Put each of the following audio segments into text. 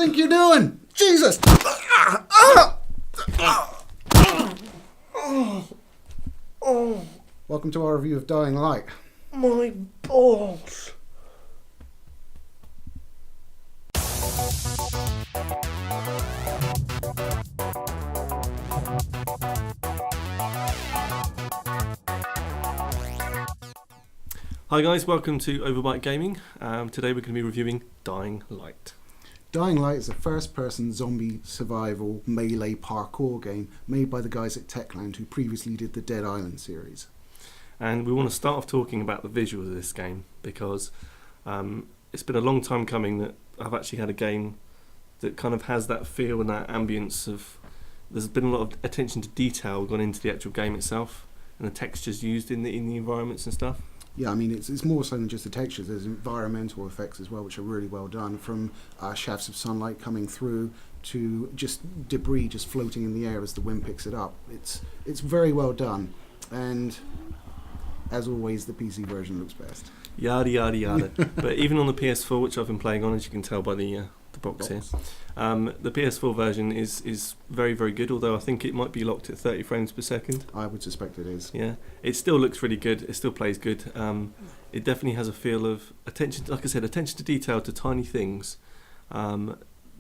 think you're doing? Jesus! Welcome to our review of Dying Light. My balls. Hi guys, welcome to Overbyte Gaming. Today we're going to be reviewing Dying Light. Dying Light is a first-person zombie survival melee parkour game made by the guys at Techland who previously did the Dead Island series. And we want to start off talking about the visuals of this game because it's been a long time coming that I've actually had a game that kind of has that feel and that ambience of... There's been a lot of attention to detail gone into the actual game itself and the textures used in the environments and stuff. Yeah, I mean, it's more so than just the textures. There's environmental effects as well, which are really well done, from shafts of sunlight coming through to just debris just floating in the air as the wind picks it up. It's very well done, and as always, the PC version looks best. Yada yada yada. But even on the PS4, which I've been playing on, as you can tell by the box here, the PS4 version is very, very good, although I think it might be locked at 30 frames per second. I would suspect it is. Yeah, it still looks really good, it still plays good. It definitely has a feel of attention, like I said, attention to detail to tiny things,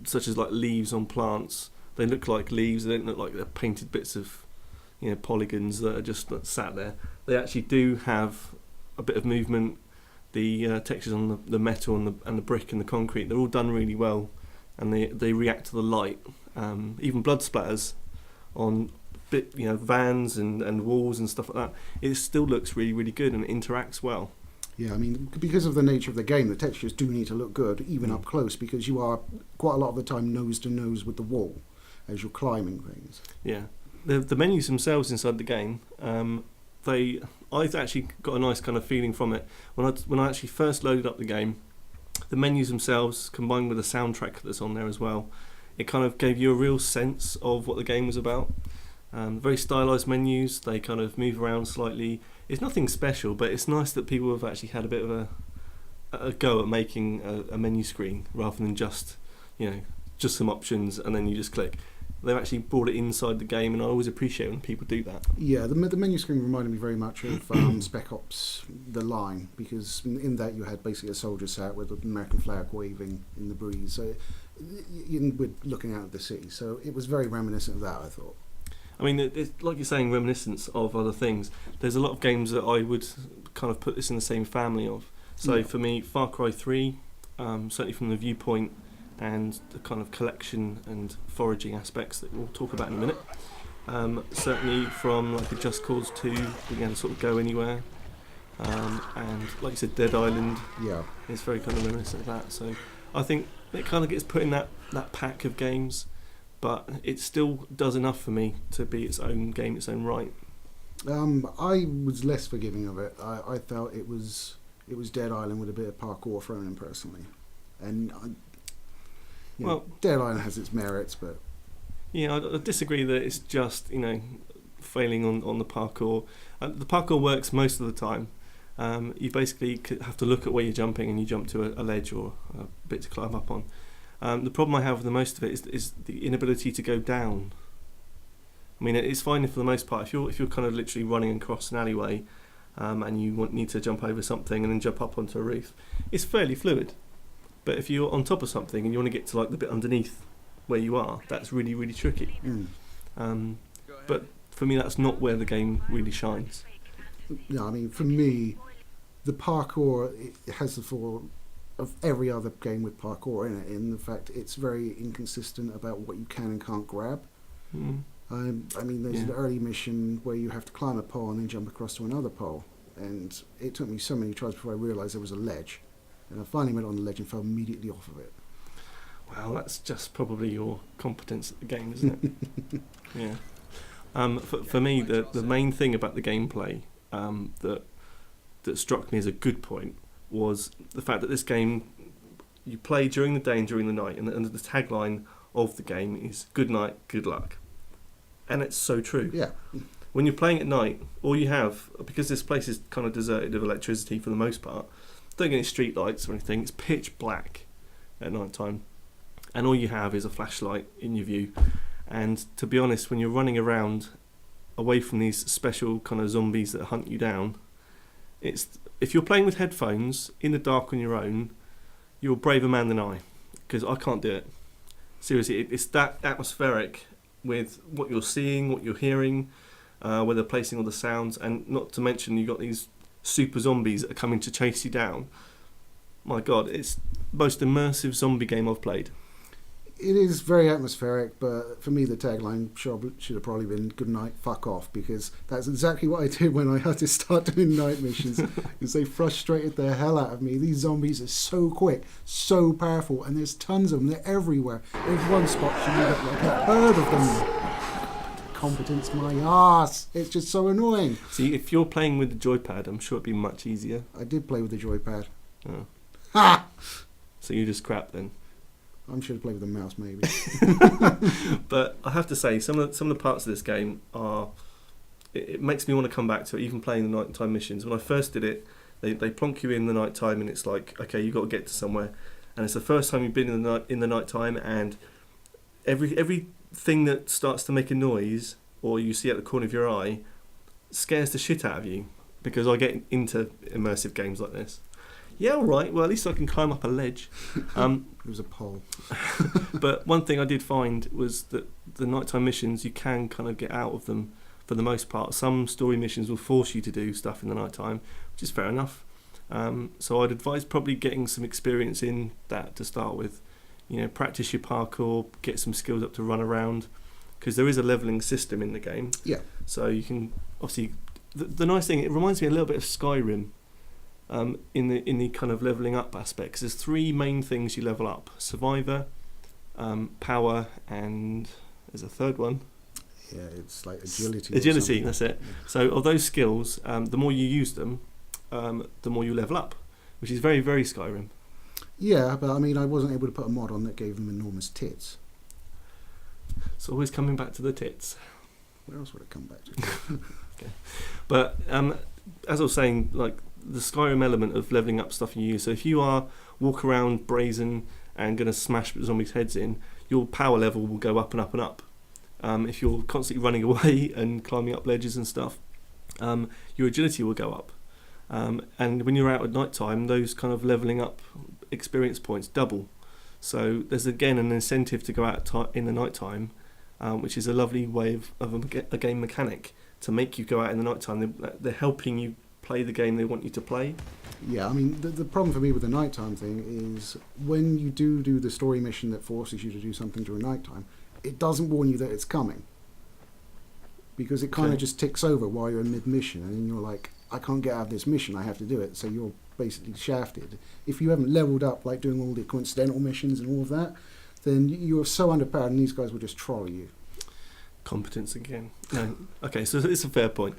such as like leaves on plants. They look like leaves, they don't look like they're painted bits of, polygons that are just sat there. They actually do have a bit of movement. The textures on the metal and the brick and the concrete, they're all done really well, and they react to the light. Even blood splatters on vans and walls and stuff like that. It still looks really, really good and it interacts well. Yeah, I mean, because of the nature of the game, the textures do need to look good, even up close, because you are quite a lot of the time nose to nose with the wall as you're climbing things. Yeah, the menus themselves inside the game, I've actually got a nice kind of feeling from it. When I actually first loaded up the game, the menus themselves, combined with the soundtrack that's on there as well, it kind of gave you a real sense of what the game was about. Very stylised menus, they kind of move around slightly. It's nothing special, but it's nice that people have actually had a bit of a go at making a menu screen rather than just some options and then you just click. They've actually brought it inside the game, and I always appreciate when people do that. Yeah, the menu screen reminded me very much of Spec Ops: The Line, because in that you had basically a soldier sat with an American flag waving in the breeze. So we're looking out at the sea. So it was very reminiscent of that, I thought. I mean, it's like you're saying, reminiscence of other things. There's a lot of games that I would kind of put this in the same family of. So for me, Far Cry 3, certainly from the viewpoint and the kind of collection and foraging aspects that we'll talk about in a minute. Certainly from like a Just Cause 2, being able to sort of go anywhere. And like you said, Dead Island, it's very kind of reminiscent of that. So I think it kind of gets put in that pack of games, but it still does enough for me to be its own game, its own right. I was less forgiving of it. I felt it was Dead Island with a bit of parkour thrown in personally. And Dead Island has its merits, but... Yeah, I disagree that it's just, failing on the parkour. The parkour works most of the time. You basically have to look at where you're jumping and you jump to a ledge or a bit to climb up on. The problem I have with the most of it is the inability to go down. I mean, it's fine for the most part. If you're kind of literally running across an alleyway and you need to jump over something and then jump up onto a roof, it's fairly fluid. But if you're on top of something and you want to get to like the bit underneath where you are, that's really, really tricky. But for me, that's not where the game really shines. No, I mean, for me, the parkour, it has the flaw of every other game with parkour in it, in the fact it's very inconsistent about what you can and can't grab. I mean, there's an early mission where you have to climb a pole and then jump across to another pole. And it took me so many tries before I realised there was a ledge. And I finally went on the ledge and fell immediately off of it. Well, that's just probably your competence at the game, isn't it? Yeah. For me, the main thing about the gameplay that struck me as a good point was the fact that this game, you play during the day and during the night, and the tagline of the game is "Good night, good luck," and it's so true. Yeah. When you're playing at night, all you have, because this place is kind of deserted of electricity for the most part, don't get any street lights or anything, it's pitch black at night time. and all you have is a flashlight in your view. And to be honest, when you're running around away from these special kind of zombies that hunt you down, if you're playing with headphones in the dark on your own, you're a braver man than I, because I can't do it. Seriously, it's that atmospheric with what you're seeing, what you're hearing, where they're placing all the sounds, and not to mention you've got these super zombies that are coming to chase you down. My God, it's the most immersive zombie game I've played. It is very atmospheric, but for me the tagline should have probably been "Good night, fuck off," because that's exactly what I did when I had to start doing night missions, because they frustrated the hell out of me. These zombies are so quick, so powerful, and there's tons of them. They're everywhere. There's one spot you get like a herd of them. Competence my ass. It's just so annoying. See, if you're playing with the joypad, I'm sure it'd be much easier. I did play with the joypad. Oh. Ha! So you just crap then. I should have played with a mouse, maybe. But I have to say, some of the parts of this game are. It makes me want to come back to it, even playing the nighttime missions. When I first did it, they plonk you in the nighttime, and it's like, okay, you've got to get to somewhere, and it's the first time you've been in the nighttime, and everything that starts to make a noise or you see at the corner of your eye scares the shit out of you, because I get into immersive games like this. Yeah, all right. Well, at least I can climb up a ledge. It was a pole. But one thing I did find was that the nighttime missions, you can kind of get out of them for the most part. Some story missions will force you to do stuff in the nighttime, which is fair enough. So I'd advise probably getting some experience in that to start with. You know, practice your parkour, get some skills up to run around, because there is a levelling system in the game. Yeah. So you can obviously. The nice thing, it reminds me a little bit of Skyrim. In the kind of levelling up aspects, there's three main things you level up: survivor, power, and there's a third one. Yeah, it's like agility. Agility, that's it. So of those skills, the more you use them, the more you level up, which is very, very Skyrim. Yeah, but I mean, I wasn't able to put a mod on that gave them enormous tits. It's always coming back to the tits. Where else would it come back to? Okay. But as I was saying, like, the Skyrim element of levelling up stuff you use. So if you are walk around brazen and going to smash zombies' heads in, your power level will go up and up and up. If you're constantly running away and climbing up ledges and stuff, your agility will go up. And when you're out at night time, those kind of levelling up experience points double. So there's again an incentive to go out in the night time, which is a lovely way of a game mechanic to make you go out in the night time. They're helping you play the game they want you to play. Yeah, I mean, the problem for me with the nighttime thing is when you do the story mission that forces you to do something during nighttime, it doesn't warn you that it's coming. Because it kind of just ticks over while you're in mid-mission, and then you're like, I can't get out of this mission, I have to do it. So you're basically shafted. If you haven't leveled up, like doing all the coincidental missions and all of that, then you're so underpowered, and these guys will just troll you. Competence again. No. Okay, so it's a fair point.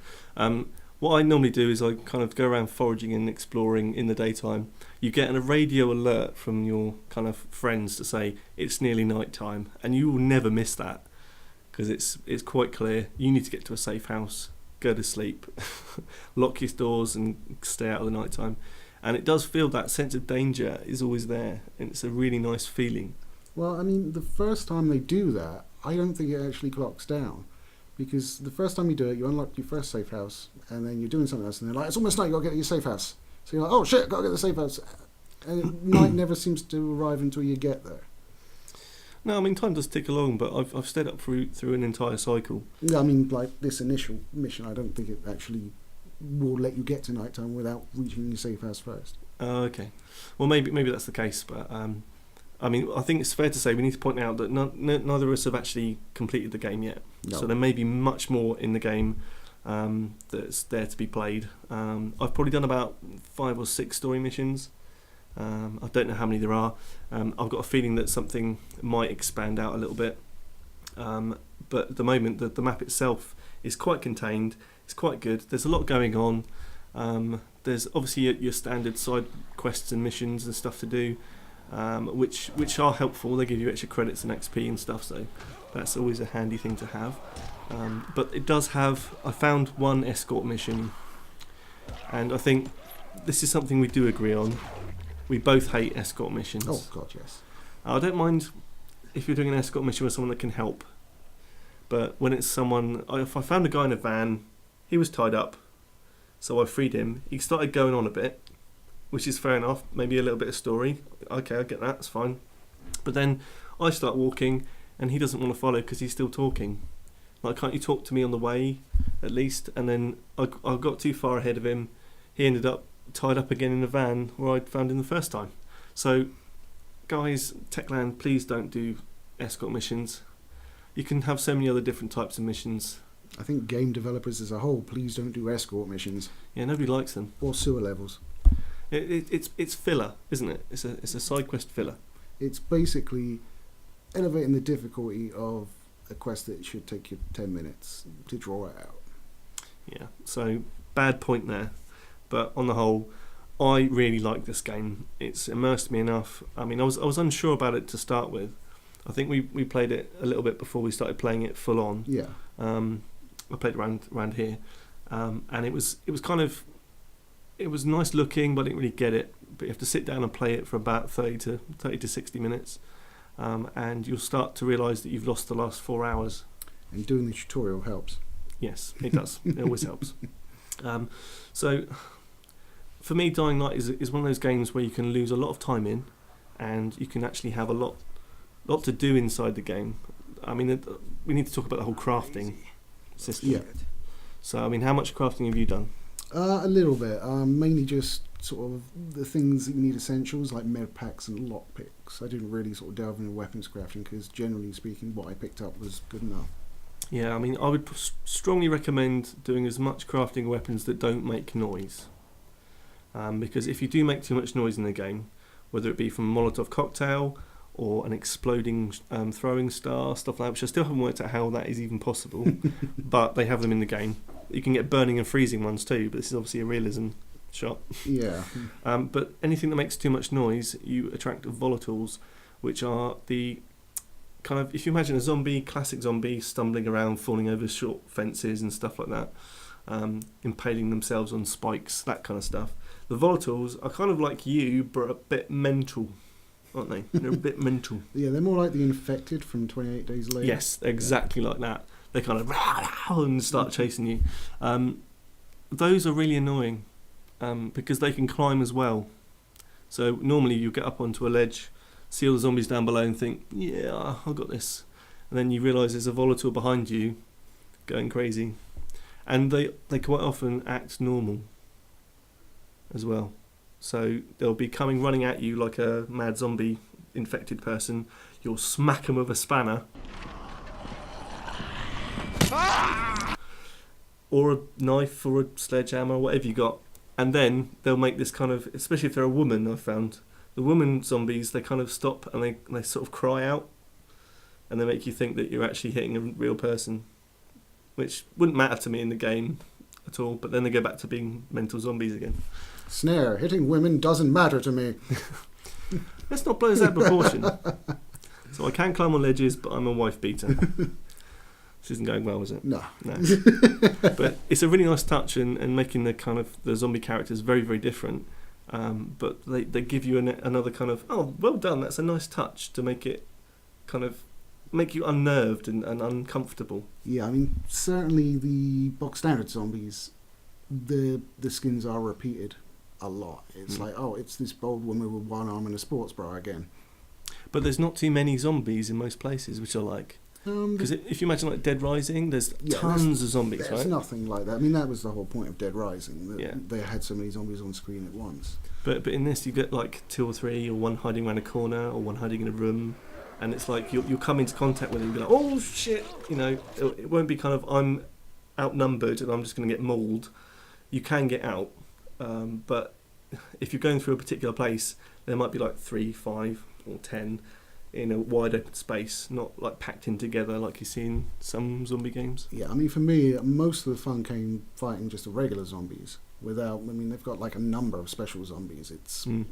What I normally do is I kind of go around foraging and exploring in the daytime. You get a radio alert from your kind of friends to say it's nearly night time, and you will never miss that, because it's quite clear. You need to get to a safe house, go to sleep, lock your doors and stay out of the night time. And it does feel that sense of danger is always there, and it's a really nice feeling. Well, I mean, the first time they do that, I don't think it actually clocks down. Because the first time you do it, you unlock your first safe house, and then you're doing something else, and they're like, it's almost night, you've got to get to your safe house. So you're like, oh shit, I've got to get to the safe house. And night never seems to arrive until you get there. No, I mean, time does tick along, but I've stayed up through an entire cycle. Yeah, I mean, like this initial mission, I don't think it actually will let you get to nighttime without reaching your safe house first. Okay. Well, maybe that's the case, but I mean, I think it's fair to say we need to point out that neither of us have actually completed the game yet. No. So there may be much more in the game that's there to be played. I've probably done about 5 or 6 story missions. I don't know how many there are. I've got a feeling that something might expand out a little bit. But at the moment, the map itself is quite contained. It's quite good. There's a lot going on. There's obviously your standard side quests and missions and stuff to do, which are helpful. They give you extra credits and XP and stuff, so that's always a handy thing to have. But it does have... I found one escort mission, and I think this is something we do agree on. We both hate escort missions. Oh, God, yes. I don't mind if you're doing an escort mission with someone that can help. But when it's someone, if I found a guy in a van, he was tied up, so I freed him. He started going on a bit, which is fair enough. Maybe a little bit of story. Okay, I get that. It's fine. But then I start walking, and he doesn't want to follow because he's still talking. Like, can't you talk to me on the way, at least? And then I got too far ahead of him. He ended up tied up again in the van where I'd found him the first time. So, guys, Techland, please don't do escort missions. You can have so many other different types of missions. I think game developers as a whole, please don't do escort missions. Yeah, nobody likes them. Or sewer levels. It's filler, isn't it? It's a side quest filler. It's basically elevating the difficulty of a quest that should take you 10 minutes to draw it out. Yeah, so bad point there. But on the whole, I really like this game. It's immersed me enough. I mean, I was unsure about it to start with. I think we played it a little bit before we started playing it full on. Yeah. I played around here, and it was nice looking, but I didn't really get it. But you have to sit down and play it for about 30 to 60 minutes, and you'll start to realise that you've lost the last 4 hours. And doing the tutorial helps. Yes, it does. It always helps. So, for me, Dying Light is one of those games where you can lose a lot of time in, and you can actually have a lot to do inside the game. I mean, we need to talk about the whole crafting system. Yeah. So, I mean, how much crafting have you done? A little bit. Mainly just sort of the things that you need essentials, like med packs and lockpicks. I didn't really sort of delve into weapons crafting because, generally speaking, what I picked up was good enough. Yeah, I mean, I would strongly recommend doing as much crafting weapons that don't make noise. Because if you do make too much noise in the game, whether it be from a Molotov cocktail or an exploding throwing star, stuff like that, which I still haven't worked out how that is even possible, but they have them in the game. You can get burning and freezing ones too, but this is obviously a realism shot. Yeah. But anything that makes too much noise, you attract volatiles, which are the kind of, if you imagine a classic zombie stumbling around, falling over short fences and stuff like that, impaling themselves on spikes, that kind of stuff. The volatiles are kind of like you, but a bit mental, aren't they? They're a bit mental. Yeah, they're more like the infected from 28 Days Later. Yes, exactly like that. They kind of and start chasing you. Those are really annoying because they can climb as well. So normally you get up onto a ledge, see all the zombies down below and think, yeah, I've got this. And then you realise there's a volatile behind you going crazy. And they quite often act normal as well. So they'll be coming running at you like a mad zombie infected person. You'll smack them with a spanner. Or a knife or a sledgehammer, whatever you got. And then they'll make this kind of, especially if they're a woman, I've found, the woman zombies, they kind of stop and they sort of cry out. And they make you think that you're actually hitting a real person. Which wouldn't matter to me in the game at all, but then they go back to being mental zombies again. Snare, hitting women doesn't matter to me. Let's not blow this out of proportion. So I can climb on ledges, but I'm a wife beater. This isn't going well, is it? No. But it's a really nice touch and making the kind of the zombie characters very, very different. But they give you another kind of, oh, well done, that's a nice touch to make it kind of make you unnerved and uncomfortable. Yeah, I mean, certainly the box standard zombies, the skins are repeated a lot. It's like, oh, it's this bold woman with one arm and a sports bra again. But there's not too many zombies in most places, which I like. Because if you imagine like Dead Rising, there's tons of zombies, right? There's nothing like that. I mean, that was the whole point of Dead Rising. They had so many zombies on screen at once. But in this, you get like 2 or 3, or one hiding around a corner, or one hiding in a room, and it's like you'll come into contact with them and be like, oh shit, you know, it won't be kind of I'm outnumbered and I'm just going to get mauled. You can get out, but if you're going through a particular place, there might be like 3, 5, or 10 in a wide open space, not like packed in together like you see in some zombie games. Yeah, I mean, for me, most of the fun came fighting just the regular zombies. They've got like a number of special zombies.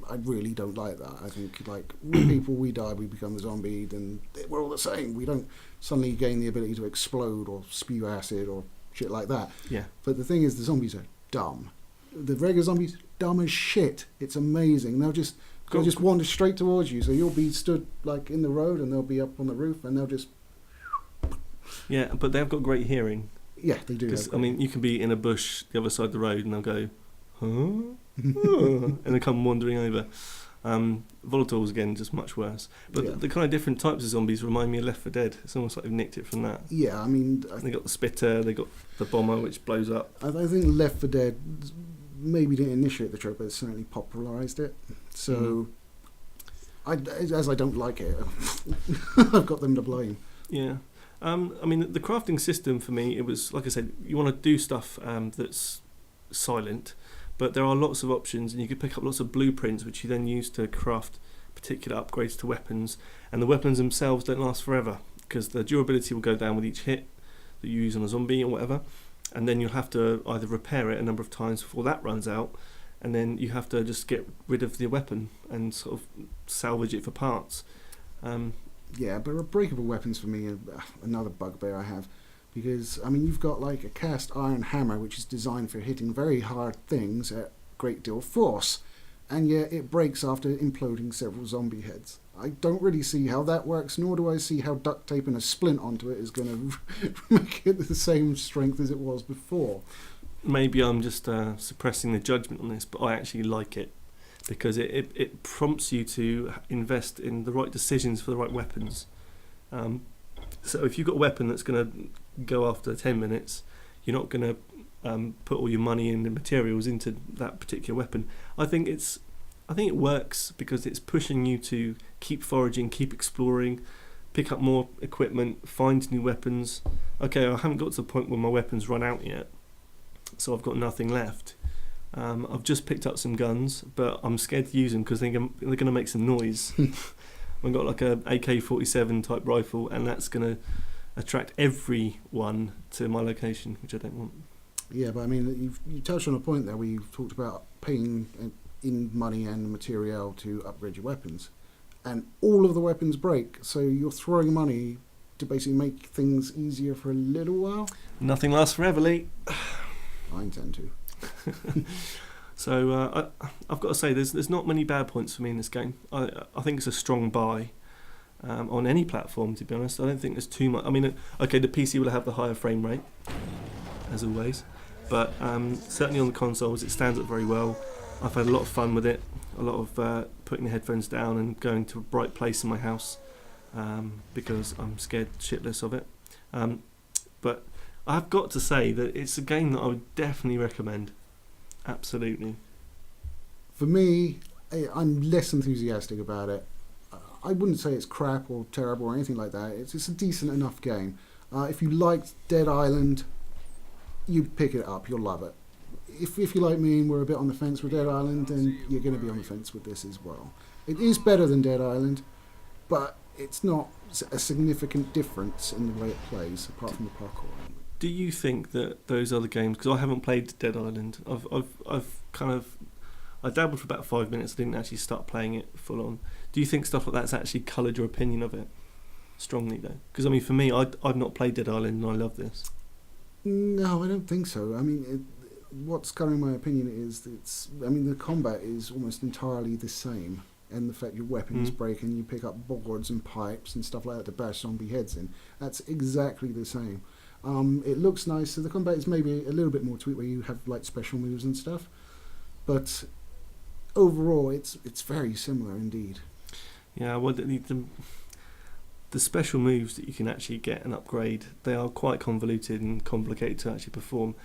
I really don't like that. I think like when we die, we become a zombie, then we're all the same. We don't suddenly gain the ability to explode or spew acid or shit like that. Yeah. But the thing is, the zombies are dumb. The regular zombies, dumb as shit. It's amazing. They'll just They'll just wander straight towards you. So you'll be stood like in the road, and they'll be up on the roof, and they'll just. Yeah, but they've got great hearing. Yeah, they do. Because I mean, you can be in a bush the other side of the road, and they'll go, huh? And they come wandering over. Volatiles again, just much worse. But the kind of different types of zombies remind me of Left 4 Dead. It's almost like they've nicked it from that. Yeah, I mean, they got the spitter, they got the bomber which blows up. I think Left 4 Dead maybe didn't initiate the trope, but it certainly popularised it. So, as I don't like it, I've got them to blame. Yeah. I mean, the crafting system for me, it was, like I said, you want to do stuff that's silent, but there are lots of options, and you could pick up lots of blueprints which you then use to craft particular upgrades to weapons, and the weapons themselves don't last forever because the durability will go down with each hit that you use on a zombie or whatever, and then you'll have to either repair it a number of times before that runs out, and then you have to just get rid of the weapon and sort of salvage it for parts. Yeah, but breakable weapons for me are another bugbear I have. Because, I mean, you've got like a cast iron hammer which is designed for hitting very hard things at great deal of force, and yet it breaks after imploding several zombie heads. I don't really see how that works, nor do I see how duct taping a splint onto it is going to make it the same strength as it was before. Maybe I'm just suppressing the judgment on this, but I actually like it. Because it prompts you to invest in the right decisions for the right weapons. So if you've got a weapon that's going to go after 10 minutes, you're not going to put all your money and the materials into that particular weapon. I think it works because it's pushing you to keep foraging, keep exploring, pick up more equipment, find new weapons. Okay, I haven't got to the point where my weapons run out yet, so I've got nothing left. I've just picked up some guns, but I'm scared to use them because they're going to make some noise. I've got like a AK-47 type rifle, and that's going to attract everyone to my location, which I don't want. Yeah, but I mean, you touched on a point there where you talked about paying in money and material to upgrade your weapons, and all of the weapons break, so you're throwing money to basically make things easier for a little while. Nothing lasts forever, Lee. I intend to. So I've got to say, there's not many bad points for me in this game. I think it's a strong buy on any platform, to be honest. I don't think there's too much. I mean, okay, the PC will have the higher frame rate, as always, but certainly on the consoles it stands up very well. I've had a lot of fun with it, a lot of putting the headphones down and going to a bright place in my house because I'm scared shitless of it. But I've got to say that it's a game that I would definitely recommend. Absolutely. For me, I'm less enthusiastic about it. I wouldn't say it's crap or terrible or anything like that. It's a decent enough game. If you liked Dead Island, you pick it up. You'll love it. If you like me and we're a bit on the fence with Dead Island, then you're going to be on the fence with this as well. It is better than Dead Island, but it's not a significant difference in the way it plays, apart from the parkour. Do you think that those other games, because I haven't played Dead Island, I dabbled for about 5 minutes, I didn't actually start playing it full on. Do you think stuff like that's actually coloured your opinion of it strongly though? Because I mean, for me, I've not played Dead Island and I love this. No, I don't think so. I mean, what's colouring my opinion is the combat is almost entirely the same, and the fact your weapons break and you pick up boards and pipes and stuff like that to bash zombie heads in, that's exactly the same. It looks nice, so the combat is maybe a little bit more to it where you have like special moves and stuff, but overall it's very similar indeed. Yeah, well, the special moves that you can actually get and upgrade, they are quite convoluted and complicated to actually perform.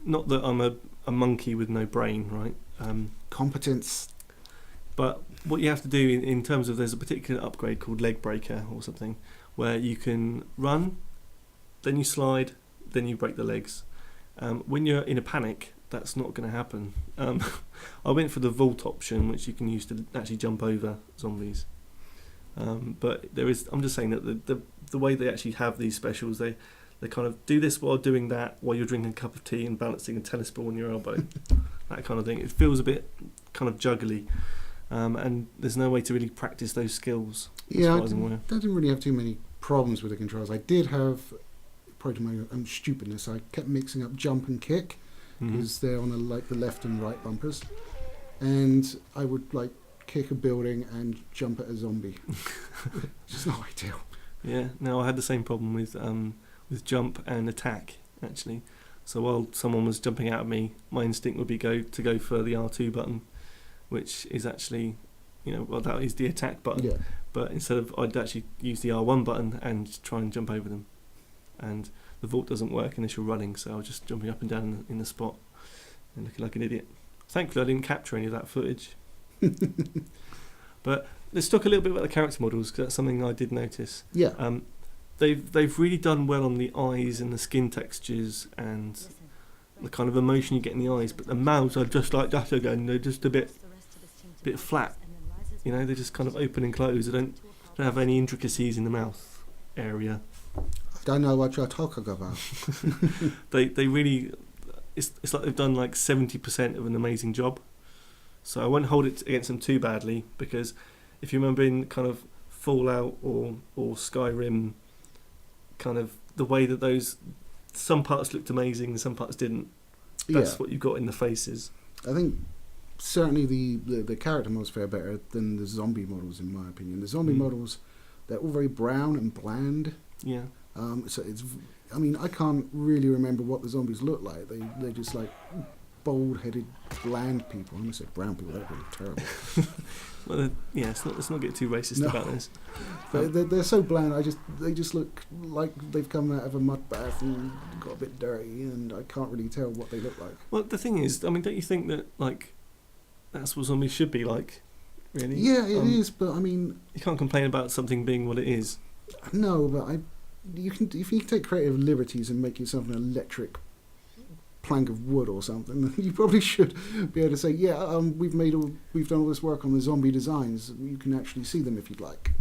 Not that I'm a monkey with no brain, right? Competence. But what you have to do in terms of, there's a particular upgrade called Leg Breaker or something, where you can run, then you slide, then you break the legs. When you're in a panic, that's not going to happen. I went for the vault option, which you can use to actually jump over zombies. But I'm just saying that the way they actually have these specials, they kind of do this while doing that, while you're drinking a cup of tea and balancing a tennis ball on your elbow, that kind of thing. It feels a bit kind of juggly, and there's no way to really practice those skills. Yeah, I didn't really have too many problems with the controls. I did have, probably to my own stupidness, I kept mixing up jump and kick because they're on the left and right bumpers, and I would like kick a building and jump at a zombie. It's just not ideal. Yeah, no, I had the same problem with jump and attack, actually. So while someone was jumping out at me, my instinct would be go for the R2 button, which is actually, that is the attack button. Yeah. But I'd actually use the R1 button and try and jump over them. And the vault doesn't work unless you're running, so I was just jumping up and down in the spot and looking like an idiot. Thankfully, I didn't capture any of that footage. But let's talk a little bit about the character models, because that's something I did notice. Yeah. They've really done well on the eyes and the skin textures and the kind of emotion you get in the eyes, but the mouths are just like that again. They're just a bit flat. They're just kind of open and closed. They don't have any intricacies in the mouth area. I don't know what you're talking about. They really, it's like they've done like 70% of an amazing job. So I won't hold it against them too badly, because if you remember in kind of Fallout or Skyrim, kind of the way that some parts looked amazing and some parts didn't. That's what you've got in the faces. I think certainly the character models fare better than the zombie models, in my opinion. The zombie models, they're all very brown and bland. Yeah. So I can't really remember what the zombies look like. They're just like bald-headed, bland people. I almost said brown people. That would be terrible. Well, let's not get too racist about this. But they're so bland. They just look like they've come out of a mud bath and got a bit dirty, and I can't really tell what they look like. Well, the thing is, don't you think that that's what zombies should be like? Really? Yeah, it is. But you can't complain about something being what it is. No, but if you take creative liberties and make yourself an electric plank of wood or something, you probably should be able to say, we've done all this work on the zombie designs. You can actually see them if you'd like.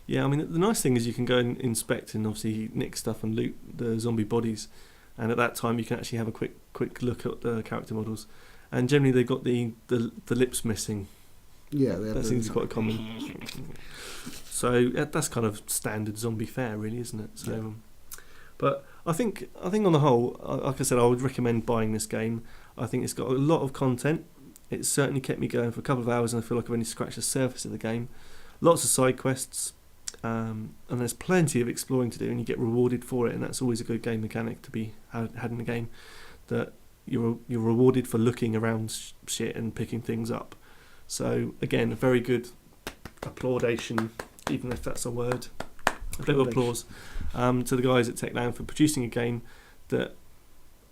Yeah, the nice thing is you can go and inspect and obviously nick stuff and loot the zombie bodies, and at that time you can actually have a quick look at the character models, and generally they've got the lips missing. Yeah, that seems quite common. So that's kind of standard zombie fare, really, isn't it? So, yeah. But I think on the whole, like I said, I would recommend buying this game. I think it's got a lot of content. It's certainly kept me going for a couple of hours, and I feel like I've only scratched the surface of the game. Lots of side quests, and there's plenty of exploring to do, and you get rewarded for it, and that's always a good game mechanic to be had in a game, that you're rewarded for looking around shit and picking things up. So again, a very good applaudation, even if that's a word. A bit of applause to the guys at Techland for producing a game that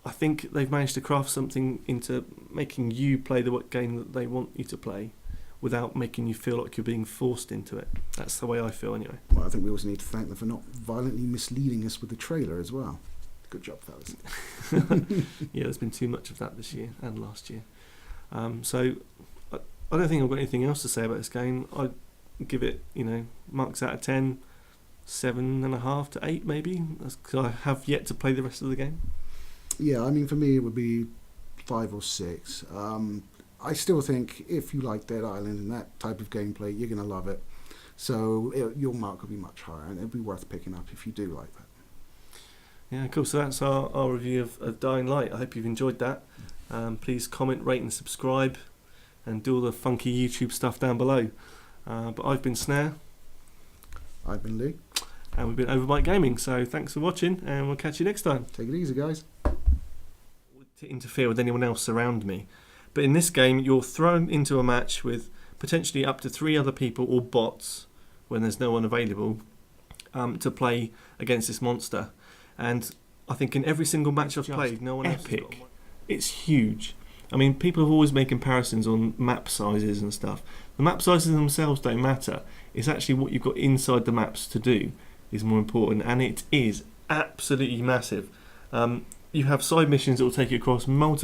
I think they've managed to craft something into making you play the game that they want you to play without making you feel like you're being forced into it. That's the way I feel anyway. Well, I think we also need to thank them for not violently misleading us with the trailer as well. Good job, fellas. Yeah, there's been too much of that this year and last year. So I don't think I've got anything else to say about this game. I'd give it, marks out of 10, 7.5 to 8 maybe, because I have yet to play the rest of the game. Yeah, for me it would be 5 or 6. I still think if you like Dead Island and that type of gameplay, you're going to love it. So your mark will be much higher, and it'll be worth picking up if you do like that. Yeah, cool. So that's our review of Dying Light. I hope you've enjoyed that. Please comment, rate and subscribe, and do all the funky YouTube stuff down below. But I've been Snare. I've been Lee. And we've been Overbyte Gaming. So thanks for watching, and we'll catch you next time. Take it easy, guys. To interfere with anyone else around me. But in this game, you're thrown into a match with potentially up to 3 other people or bots when there's no one available to play against this monster. And I think in every single match I've played, no one else has got one. It's huge. People have always made comparisons on map sizes and stuff. The map sizes themselves don't matter. It's actually what you've got inside the maps to do is more important, and it is absolutely massive. You have side missions that will take you across multiple